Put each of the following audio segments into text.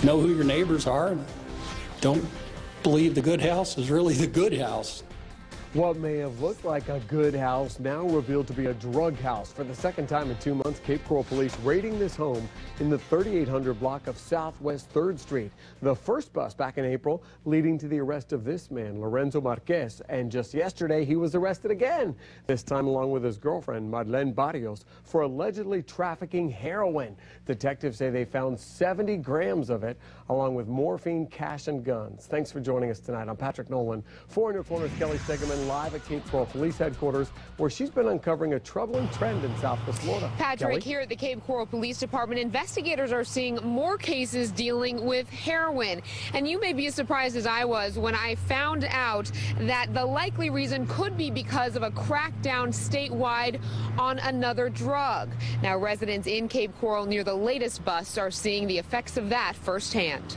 know who your neighbors are and don't believe the good house is really the good house. What may have looked like a good house now revealed to be a drug house. For the second time in 2 months, Cape Coral police raiding this home in the 3800 block of Southwest 3rd Street. The first bust back in April leading to the arrest of this man, Lorenzo Marquez. And just yesterday, he was arrested again, this time along with his girlfriend, Marlene Barrios, for allegedly trafficking heroin. Detectives say they found 70 grams of it, along with morphine, cash, and guns. Thanks for joining us tonight. I'm Patrick Nolan. 404's Kelly Stegeman live at Cape Coral Police Headquarters, where she's been uncovering a troubling trend in Southwest Florida. Patrick, Kelly? here at the Cape Coral Police Department, investigators are seeing more cases dealing with heroin. And you may be as surprised as I was when I found out that the likely reason could be because of a crackdown statewide on another drug. Now, residents in Cape Coral near the latest bust are seeing the effects of that firsthand.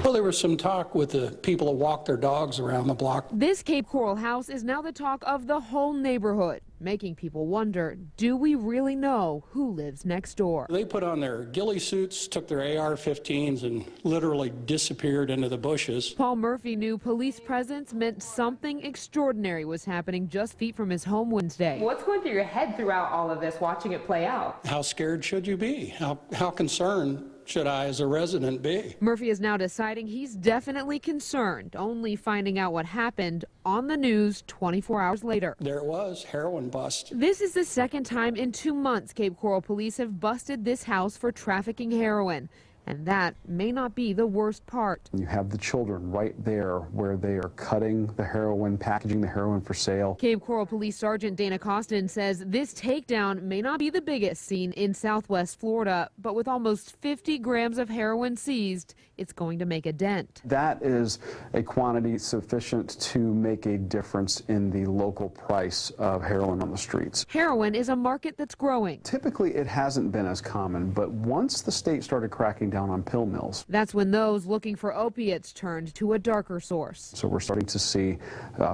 Well, there was some talk with the people that walk their dogs around the block. This Cape Coral house is now the talk of the whole neighborhood, making people wonder, do we really know who lives next door? They put on their ghillie suits, took their AR-15s, and literally disappeared into the bushes. Paul Murphy knew police presence meant something extraordinary was happening just feet from his home Wednesday. What's going through your head throughout all of this, watching it play out? How scared should you be? How concerned should I, as a resident, be? Murphy is now deciding he's definitely concerned, only finding out what happened on the news 24 hours later. There it was, heroin bust. This is the second time in 2 months Cape Coral police have busted this house for trafficking heroin. And that may not be the worst part. You have the children right there where they are cutting the heroin, packaging the heroin for sale. Cape Coral Police Sergeant Dana Costin says this takedown may not be the biggest seen in Southwest Florida, but with almost 50 grams of heroin seized, it's going to make a dent. That is a quantity sufficient to make a difference in the local price of heroin on the streets. Heroin is a market that's growing. Typically, it hasn't been as common, but once the state started cracking down on pill mills, that's when those looking for opiates turned to a darker source. So we're starting to see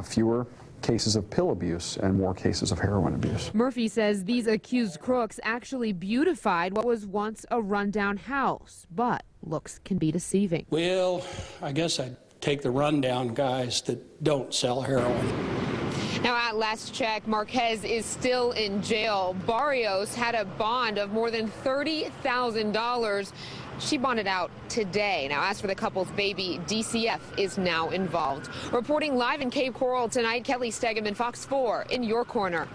fewer cases of pill abuse and more cases of heroin abuse. Murphy says these accused crooks actually beautified what was once a rundown house, but looks can be deceiving. Well, I guess I'd take the rundown guys that don't sell heroin. Now, at last check, Marquez is still in jail. Barrios had a bond of more than $30,000. She bonded out today. Now, as for the couple's baby, DCF is now involved. Reporting live in Cape Coral tonight, Kelly Stegeman, Fox 4 in your corner.